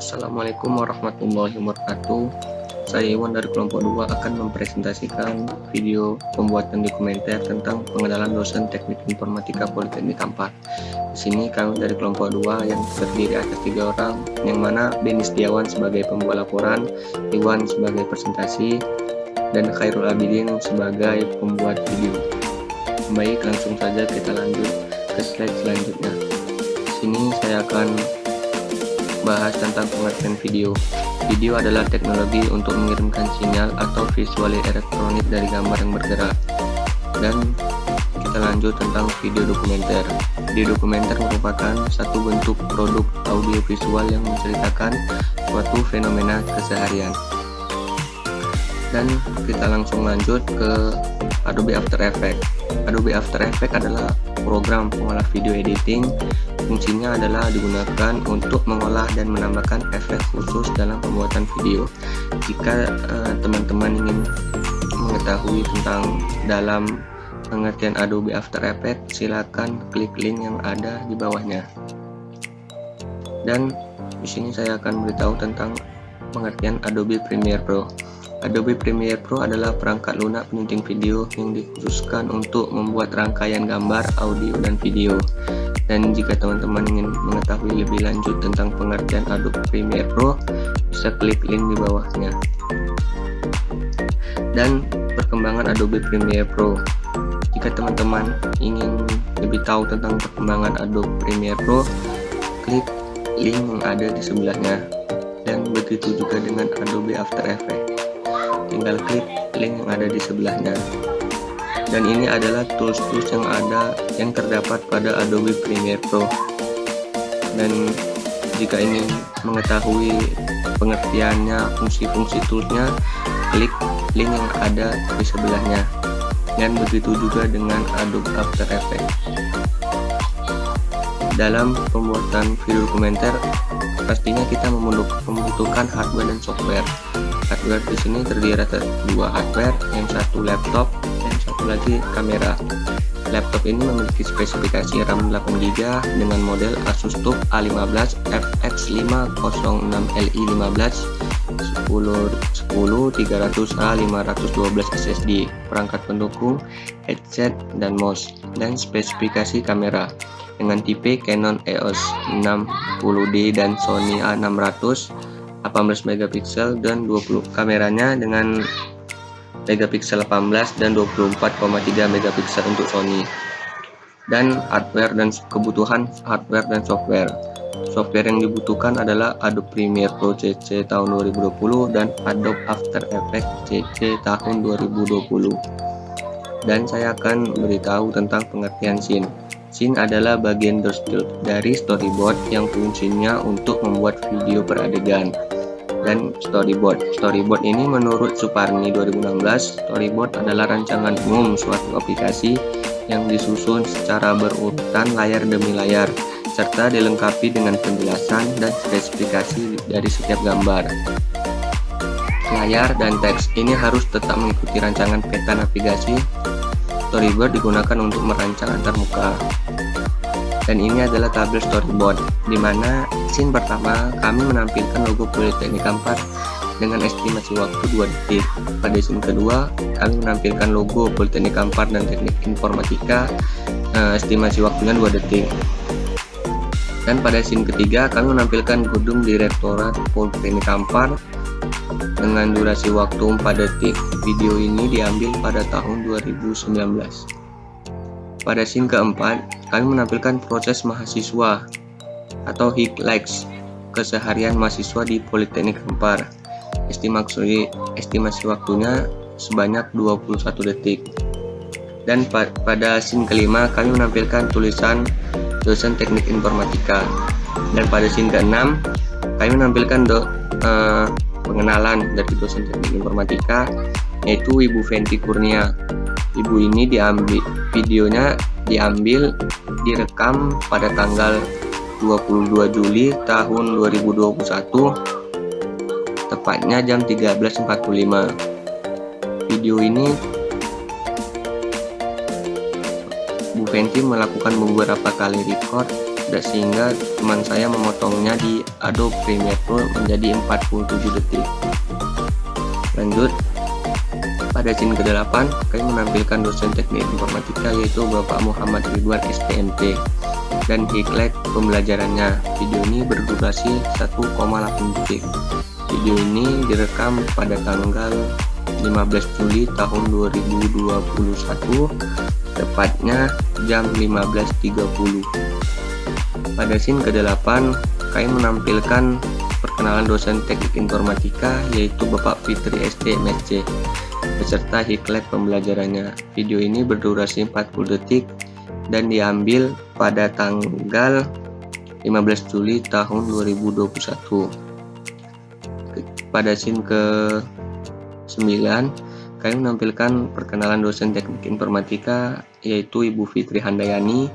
Assalamualaikum warahmatullahi wabarakatuh. Saya Iwan dari kelompok 2 akan mempresentasikan video pembuatan dokumenter tentang pengenalan dosen Teknik Informatika Politeknik Kampar. Di sini kami dari kelompok 2 yang terdiri atas 3 orang, yang mana Denny Setiawan sebagai pembuat laporan, Iwan sebagai presentasi, dan Khairul Abidin sebagai pembuat video. Baik, langsung saja kita lanjut ke slide selanjutnya. Di sini saya akan bahas tentang pengertian video. Video adalah teknologi untuk mengirimkan sinyal atau visual elektronik dari gambar yang bergerak. Dan kita lanjut tentang video dokumenter. Video dokumenter merupakan satu bentuk produk audiovisual yang menceritakan suatu fenomena keseharian. Dan kita langsung lanjut ke Adobe After Effects. Adobe After Effects adalah program pengolah video editing. Fungsinya adalah digunakan untuk mengolah dan menambahkan efek khusus dalam pembuatan video. Jika teman-teman ingin mengetahui tentang dalam pengertian Adobe After Effects, silakan klik link yang ada di bawahnya. Dan di sini saya akan beritahu tentang pengertian Adobe Premiere Pro. Adobe Premiere Pro adalah perangkat lunak penyunting video yang dikhususkan untuk membuat rangkaian gambar, audio, dan video. Dan jika teman-teman ingin mengetahui lebih lanjut tentang pengertian Adobe Premiere Pro, bisa klik link di bawahnya. Dan perkembangan Adobe Premiere Pro. Jika teman-teman ingin lebih tahu tentang perkembangan Adobe Premiere Pro, klik link yang ada di sebelahnya. Dan begitu juga dengan Adobe After Effects. Tinggal klik link yang ada di sebelahnya. Dan ini adalah tools-tools yang terdapat pada Adobe Premiere Pro. Dan jika ingin mengetahui pengertiannya, fungsi-fungsi toolsnya, klik link yang ada di sebelahnya. Dan begitu juga dengan Adobe After Effects. Dalam pembuatan video dokumenter, pastinya kita membutuhkan hardware dan software. Hardware di sini terdiri atas 2 hardware, yang satu laptop dan satu lagi kamera. Laptop ini memiliki spesifikasi RAM 8GB dengan model Asus TUF A15 FX506Li15 10 300A 512 SSD, perangkat pendukung, headset, dan mouse. Dan spesifikasi kamera dengan tipe Canon EOS 60D dan Sony A600 18 megapiksel dan 20 kameranya dengan megapiksel 18 dan 24,3 megapiksel untuk Sony. Dan hardware dan kebutuhan hardware dan software. Software yang dibutuhkan adalah Adobe Premiere Pro CC tahun 2020 dan Adobe After Effects CC tahun 2020. Dan saya akan beritahu tentang pengertian scene. Scene adalah bagian dari storyboard yang fungsinya untuk membuat video per adegan. Dan storyboard ini menurut Suparni 2016, storyboard adalah rancangan umum suatu aplikasi yang disusun secara berurutan layar demi layar, serta dilengkapi dengan penjelasan dan spesifikasi dari setiap gambar, layar, dan teks. Ini harus tetap mengikuti rancangan peta navigasi. Storyboard digunakan untuk merancang antarmuka. Dan ini adalah tabel storyboard, di mana scene pertama kami menampilkan logo Politeknik Kampar dengan estimasi waktu 2 detik. Pada scene kedua kami menampilkan logo Politeknik Kampar dan Teknik Informatika, estimasi waktunya 2 detik. Dan pada scene ketiga kami menampilkan gedung Direktorat Politeknik Kampar dengan durasi waktu 4 detik. Video ini diambil pada tahun 2019. Pada scene keempat, kami menampilkan proses mahasiswa atau highlights keseharian mahasiswa di Politeknik Kampar. Estimasi waktunya sebanyak 21 detik. Dan pada scene kelima, kami menampilkan tulisan dosen Teknik Informatika. Dan pada scene keenam, kami menampilkan pengenalan dari dosen Teknik Informatika, yaitu Ibu Fenty Kurnia. Ibu ini videonya direkam pada tanggal 22 Juli tahun 2021, tepatnya jam 13.45. Video ini Bu Fenty melakukan beberapa kali record dan sehingga teman saya memotongnya di Adobe Premiere Pro menjadi 47 detik. Lanjut, pada scene ke-8 kami menampilkan dosen teknik informatika yaitu Bapak Muhammad Ridwan STMT dan highlight pembelajarannya. Video ini berdurasi 1,8 detik. Video ini direkam pada tanggal 15 Juli tahun 2021, tepatnya jam 15.30. Pada scene ke-8 kami menampilkan perkenalan dosen teknik informatika yaitu Bapak Fitri STMSC beserta highlight pembelajarannya. Video ini berdurasi 40 detik dan diambil pada tanggal 15 Juli tahun 2021. Pada scene ke-9 kami menampilkan perkenalan dosen teknik informatika yaitu Ibu Fitri Handayani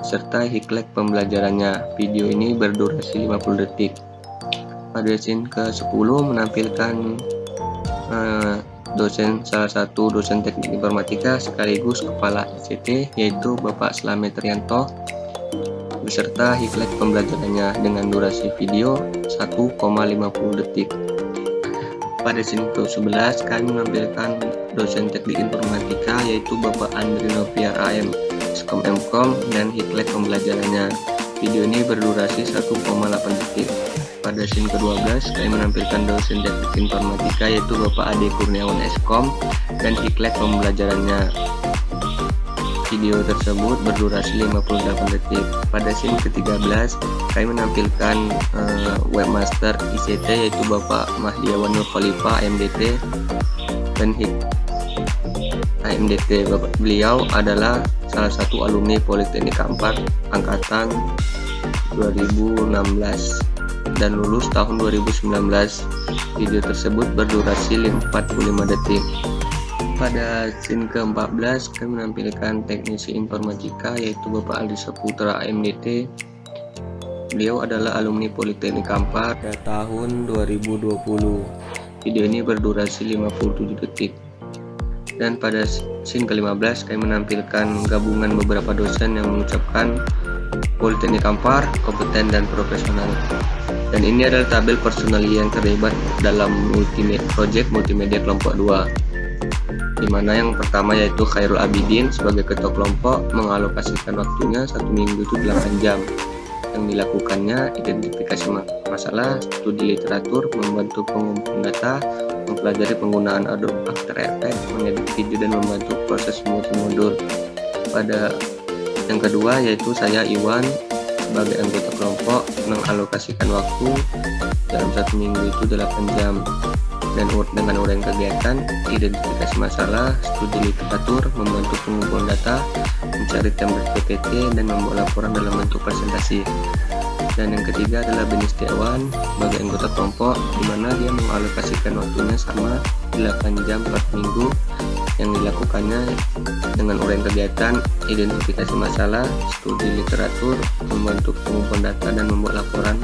serta highlight pembelajarannya. Video ini berdurasi 50 detik. Pada scene ke-10 menampilkan salah satu dosen teknik informatika sekaligus kepala ICT yaitu Bapak Slamet Rianto beserta highlight pembelajarannya dengan durasi video 1,50 detik. Pada scene ke-11 kami menampilkan dosen teknik informatika yaitu Bapak Andri Noviar AM Skom dan highlight pembelajarannya. Video ini berdurasi 1,8 detik. Pada scene ke-12 kami menampilkan dosen teknik informatika yaitu Bapak Ade Kurniawan Eskom dan highlight pembelajarannya. Video tersebut berdurasi 58 detik. Pada scene ke-13 kami menampilkan webmaster ICT yaitu Bapak Mahdiawan Nur Khalifah AMDT dan AMDT. Beliau adalah salah satu alumni Politeknik Kampar angkatan 2016 dan lulus tahun 2019. Video tersebut berdurasi 45 detik. Pada scene ke-14 kami menampilkan teknisi informatika yaitu Bapak Aldi Saputra AMDT. Beliau adalah alumni Politeknik Kampar pada tahun 2020. Video ini berdurasi 57 detik. Dan pada scene ke-15 kami menampilkan gabungan beberapa dosen yang mengucapkan Politeknik Kampar kompeten dan profesional. Dan ini adalah tabel personalia yang terlibat dalam project multimedia kelompok 2, di mana yang pertama yaitu Khairul Abidin sebagai ketua kelompok mengalokasikan waktunya 1 minggu itu 8 jam. Yang dilakukannya identifikasi masalah, studi literatur, membantu pengumpulan data, mempelajari penggunaan Adobe After Effects, mengedit video dan membantu proses multimodul. Pada yang kedua yaitu saya Iwan sebagai anggota kelompok mengalokasikan waktu dalam 1 minggu itu 8 jam dan dengan uraian kegiatan, identifikasi masalah, studi literatur, membantu pengumpulan data, mencari template PPT dan membuat laporan dalam bentuk presentasi. Dan yang ketiga adalah Beni Setiawan sebagai anggota kelompok di mana dia mengalokasikan waktunya sama 8 jam per minggu yang dilakukannya dengan uraian kegiatan, identifikasi masalah, studi literatur, membantu pengumpulan data dan membuat laporan.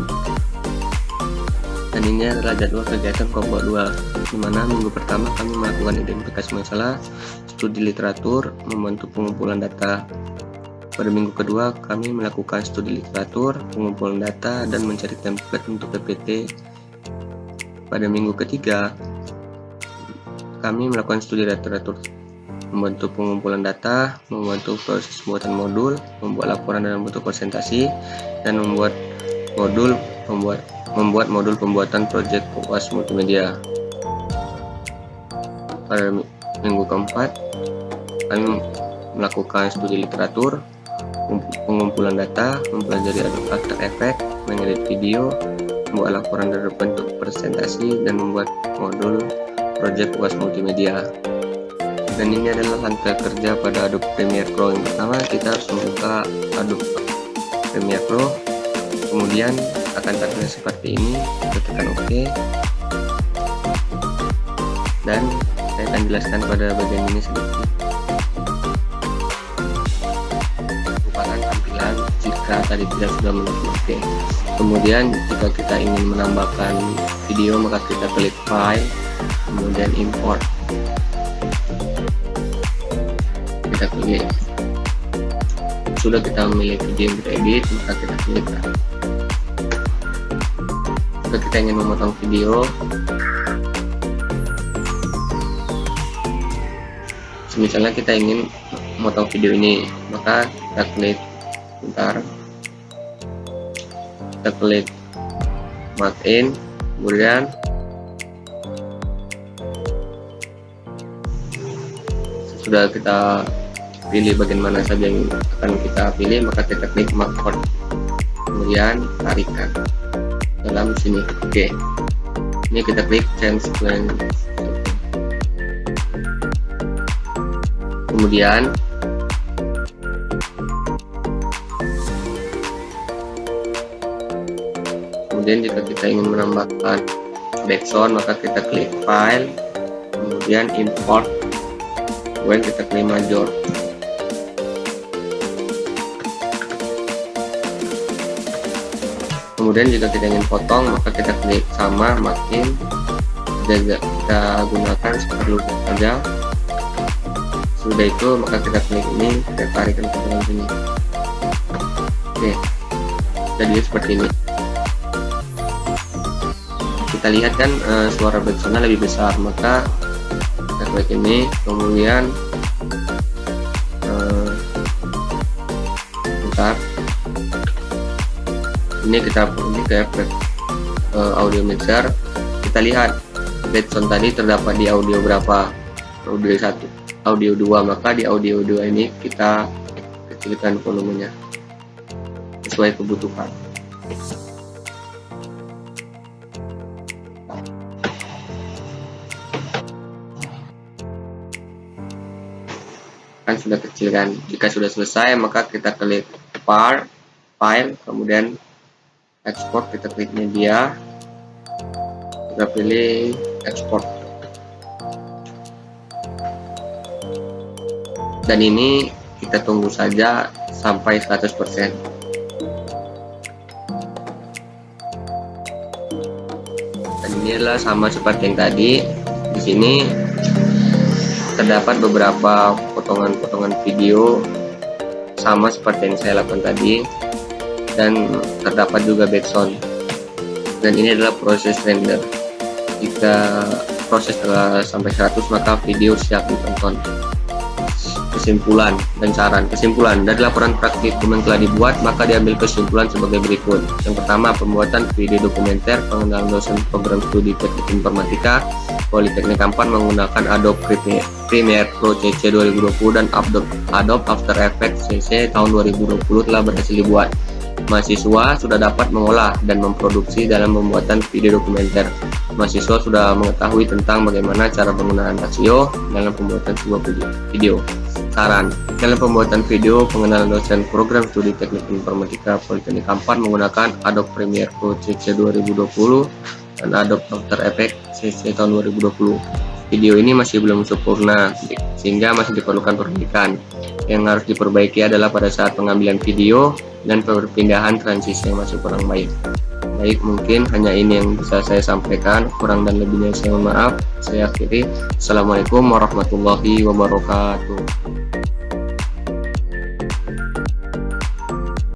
Dan ini adalah jadwal kegiatan kelompok 2, di mana minggu pertama kami melakukan identifikasi masalah, studi literatur, membantu pengumpulan data. Pada minggu kedua kami melakukan studi literatur, pengumpulan data, dan mencari template untuk PPT. Pada minggu ketiga kami melakukan studi literatur, membantu pengumpulan data, membantu proses pembuatan modul, membuat laporan dalam bentuk presentasi, dan membuat modul pembuatan proyek UAS multimedia. Pada minggu keempat kami melakukan studi literatur, pengumpulan data, mempelajari Adobe After Effects, mengedit video, membuat laporan dalam bentuk presentasi, dan membuat modul proyek UAS multimedia. Dan ini adalah langkah kerja pada Adobe Premiere Pro. Yang pertama kita harus membuka Adobe Premiere Pro, kemudian akan terlihat seperti ini, kita tekan OK, dan saya akan jelaskan pada bagian ini sedikit. Merupakan tampilan jika tadi tidak sudah menekan OK. Kemudian jika kita ingin menambahkan video maka kita klik File, kemudian Import, kita klik. Sudah kita memilih video yang teredit, maka kita klik. Jika kita ingin memotong video, misalnya kita ingin memotong video ini, maka kita klik kita klik mark in, kemudian sudah kita pilih bagian mana saja yang akan kita pilih, maka kita klik mark out, kemudian tarikan dalam sini. Oke, ini kita klik change plan. Kemudian jika kita ingin menambahkan background, maka kita klik file, kemudian import, kemudian kita klik major. Kemudian jika kita ingin potong, maka kita klik sama, makin kita gunakan seperlu saja. Sudah itu, maka kita klik ini, kita tarikan ke dalam sini. Oke, jadi seperti ini. Kita lihat kan suara backsoundnya lebih besar, maka kita klik ini, kemudian ini kita pergi ke efek audio mixer. Kita lihat backsound tadi terdapat di audio berapa, audio 1, audio 2, maka di audio 2 ini kita kecilkan volumenya sesuai kebutuhan. Kan sudah kecilkan. Jika sudah selesai, maka kita klik file, kemudian export, kita klik media, kita pilih export, dan ini kita tunggu saja sampai 100%. Dan ini adalah sama seperti yang tadi. Di sini terdapat beberapa potongan-potongan video sama seperti yang saya lakukan tadi, dan terdapat juga backsound. Dan ini adalah proses render. Jika proses telah sampai 100, maka video siap ditonton. Kesimpulan dan saran. Kesimpulan, dari laporan praktik yang telah dibuat, maka diambil kesimpulan sebagai berikut. Yang pertama, pembuatan video dokumenter pengenalan dosen program studi teknik informatika Politeknik Ampan menggunakan Adobe Premiere Pro CC 2020 dan Adobe After Effects CC tahun 2020 telah berhasil dibuat. Mahasiswa sudah dapat mengolah dan memproduksi dalam pembuatan video dokumenter. Mahasiswa sudah mengetahui tentang bagaimana cara penggunaan Casio dalam pembuatan sebuah video. Saran, dalam pembuatan video pengenalan dosen program studi teknik informatika Politeknik Ampan menggunakan Adobe Premiere Pro CC 2020 dan Adobe After Effects CC tahun 2020. Video ini masih belum sempurna, sehingga masih diperlukan perbaikan. Yang harus diperbaiki adalah pada saat pengambilan video dan perpindahan transisi yang masih kurang baik. Baik, mungkin hanya ini yang bisa saya sampaikan. Kurang dan lebihnya saya mohon maaf. Saya akhiri. Assalamualaikum warahmatullahi wabarakatuh.